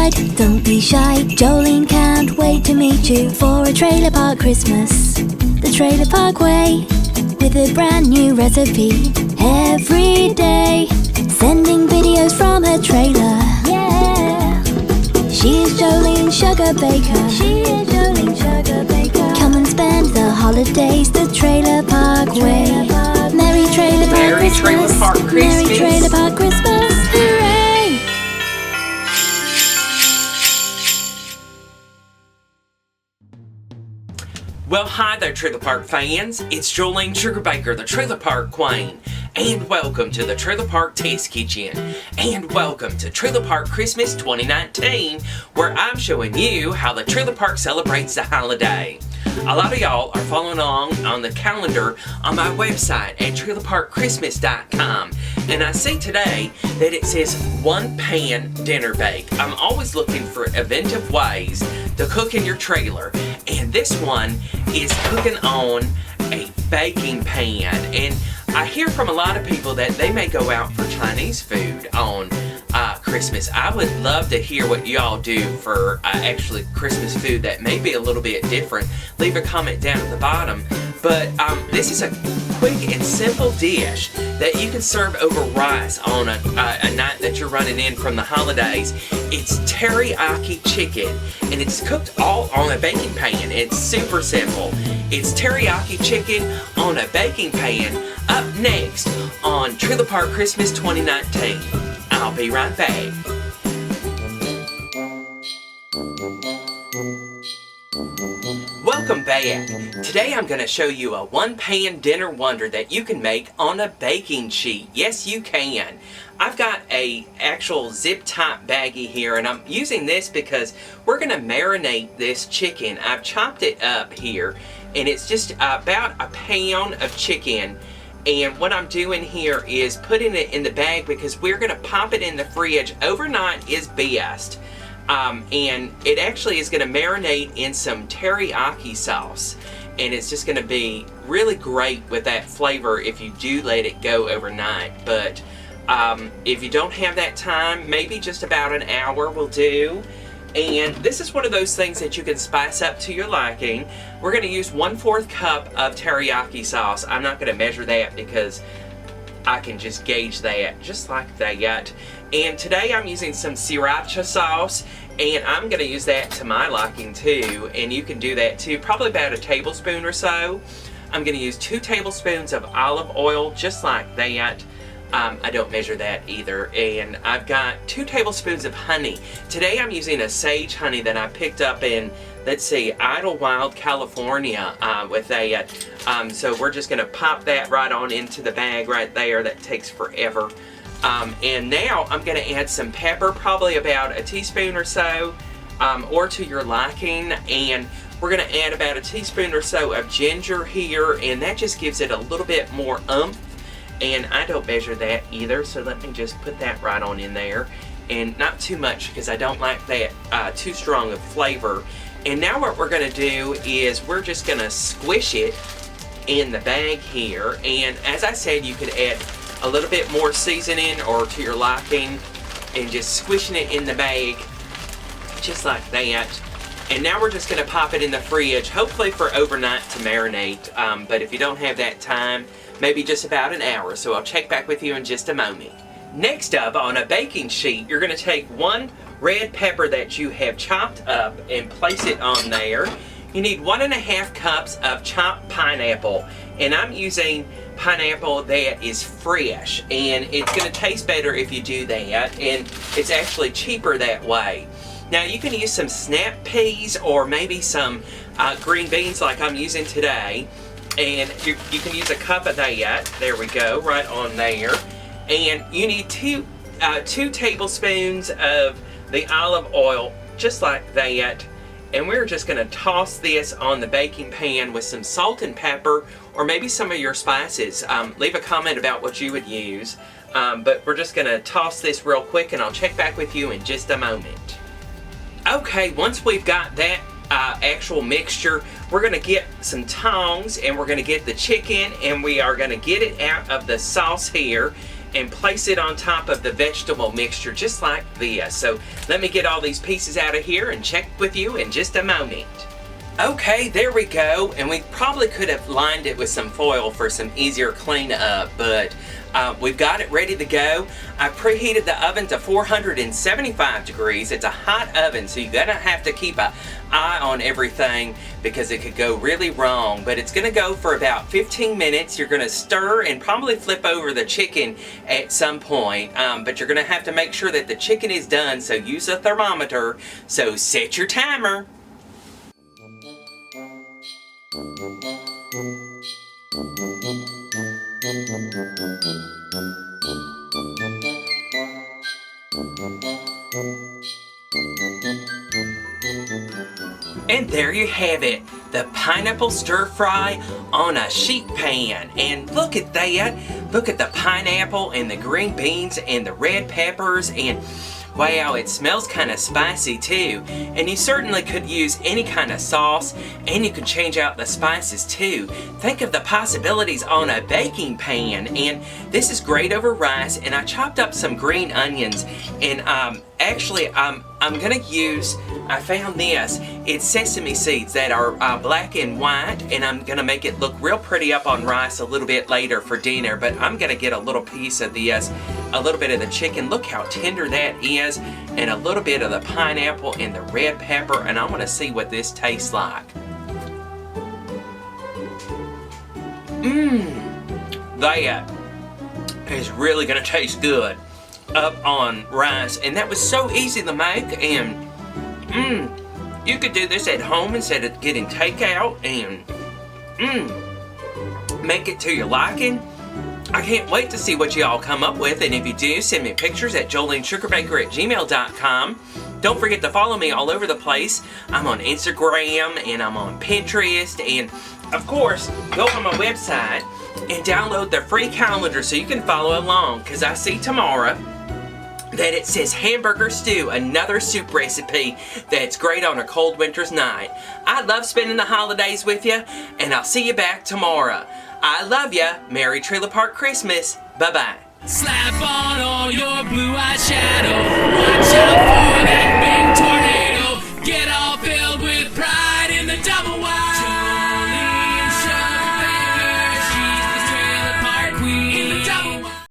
outside, don't be shy. Jolene can't wait to meet you for a trailer park Christmas. The Trailer Park Way, with a brand new recipe every day. Sending videos from her trailer. Yeah. She's Jolene Sugarbaker. She is Jolene Sugarbaker. Come and spend the holidays the Trailer Park Way. Merry Trailer Park Christmas. Trailer Park Christmas. Merry Trailer Park Christmas. Hooray! Well, hi there, Trailer Park fans. It's Jolene Sugarbaker, the Trailer Park Queen. And welcome to the Trailer Park Test Kitchen. And welcome to Trailer Park Christmas 2019, where I'm showing you how the Trailer Park celebrates the holiday. A lot of y'all are following along on the calendar on my website at trailerparkchristmas.com. And I see today that it says one pan dinner bake. I'm always looking for inventive ways to cook in your trailer. And this one is cooking on a baking pan. And I hear from a lot of people that they may go out for Chinese food on Christmas. I would love to hear what y'all do for actually Christmas food that may be a little bit different. Leave a comment down at the bottom. But this is a quick and simple dish that you can serve over rice on a night that you're running in from the holidays. It's teriyaki chicken, and it's cooked all on a baking pan. It's super simple. It's teriyaki chicken on a baking pan, up next on Trailer Park Christmas 2019. I'll be right back. Welcome back. Today I'm going to show you a one-pan dinner wonder that you can make on a baking sheet. Yes, you can. I've got a actual zip-type baggie here, and I'm using this because we're going to marinate this chicken. I've chopped it up here, and it's just about a pound of chicken. And what I'm doing here is putting it in the bag because we're going to pop it in the fridge. Overnight is best. And it actually is going to marinate in some teriyaki sauce. And it's just going to be really great with that flavor if you do let it go overnight. But if you don't have that time, maybe just about an hour will do. And this is one of those things that you can spice up to your liking. We're going to use 1/4 cup of teriyaki sauce. I'm not going to measure that because I can just gauge that just like that. And today I'm using some sriracha sauce, and I'm going to use that to my liking too. And you can do that too, probably about a tablespoon or so. I'm going to use 2 tablespoons of olive oil, just like that. I don't measure that either. And I've got 2 tablespoons of honey. Today I'm using a sage honey that I picked up in, let's see, Idlewild, California with that. So we're just going to pop that right on into the bag right there. That takes forever. And now I'm going to add some pepper, probably about a teaspoon or so, or to your liking. And we're going to add about a teaspoon or so of ginger here, and that just gives it a little bit more oomph. And I don't measure that either, so let me just put that right on in there. And not too much because I don't like that too strong of flavor. And now what we're going to do is we're just going to squish it in the bag here. And as I said, you could add a little bit more seasoning or to your liking, and just squishing it in the bag just like that. And now we're just going to pop it in the fridge, hopefully for overnight to marinate. But if you don't have that time, maybe just about an hour. So I'll check back with you in just a moment. Next up, on a baking sheet, you're going to take 1 red pepper that you have chopped up and place it on there. You need 1.5 cups of chopped pineapple. And I'm using pineapple that is fresh. And it's going to taste better if you do that. And it's actually cheaper that way. Now you can use some snap peas or maybe some green beans like I'm using today. And you can use a cup of that. There we go, right on there. And you need 2 tablespoons of the olive oil, just like that. And we're just going to toss this on the baking pan with some salt and pepper, or maybe some of your spices. Leave a comment about what you would use. But we're just going to toss this real quick, and I'll check back with you in just a moment. Okay, once we've got that actual mixture, we're going to get some tongs, and we're going to get the chicken, and we are going to get it out of the sauce here. and place it on top of the vegetable mixture just like this. So let me get all these pieces out of here and check with you in just a moment. Okay, there we go, and we probably could have lined it with some foil for some easier cleanup, but we've got it ready to go. I preheated the oven to 475 degrees. It's a hot oven, so you're gonna have to keep an eye on everything because it could go really wrong, but it's gonna go for about 15 minutes. You're gonna stir and probably flip over the chicken at some point, but you're gonna have to make sure that the chicken is done, so use a thermometer. So set your timer. And there you have it, the pineapple stir fry on a sheet pan. And look at that, look at the pineapple and the green beans and the red peppers, and wow, it smells kind of spicy too. And you certainly could use any kind of sauce, and you can change out the spices too. Think of the possibilities on a baking pan. And this is great over rice, and I chopped up some green onions, and actually I'm gonna use, I found this, it's sesame seeds that are black and white, and I'm gonna make it look real pretty up on rice a little bit later for dinner, but I'm gonna get a little piece of this, a little bit of the chicken, look how tender that is, and a little bit of the pineapple and the red pepper, and I wanna see what this tastes like. That is really gonna taste good up on rice, and that was so easy to make. And you could do this at home instead of getting takeout, and make it to your liking. I can't wait to see what you all come up with, and if you do, send me pictures at jolenesugarbaker@gmail.com. Don't forget to follow me all over the place. I'm on Instagram, and I'm on Pinterest, and of course, go on my website and download the free calendar so you can follow along, because I see tomorrow that it says hamburger stew, another soup recipe that's great on a cold winter's night. I love spending the holidays with you, and I'll see you back tomorrow. I love you. Merry Trailer Park Christmas. Bye-bye. Slap on all your blue eyeshadow. Watch out.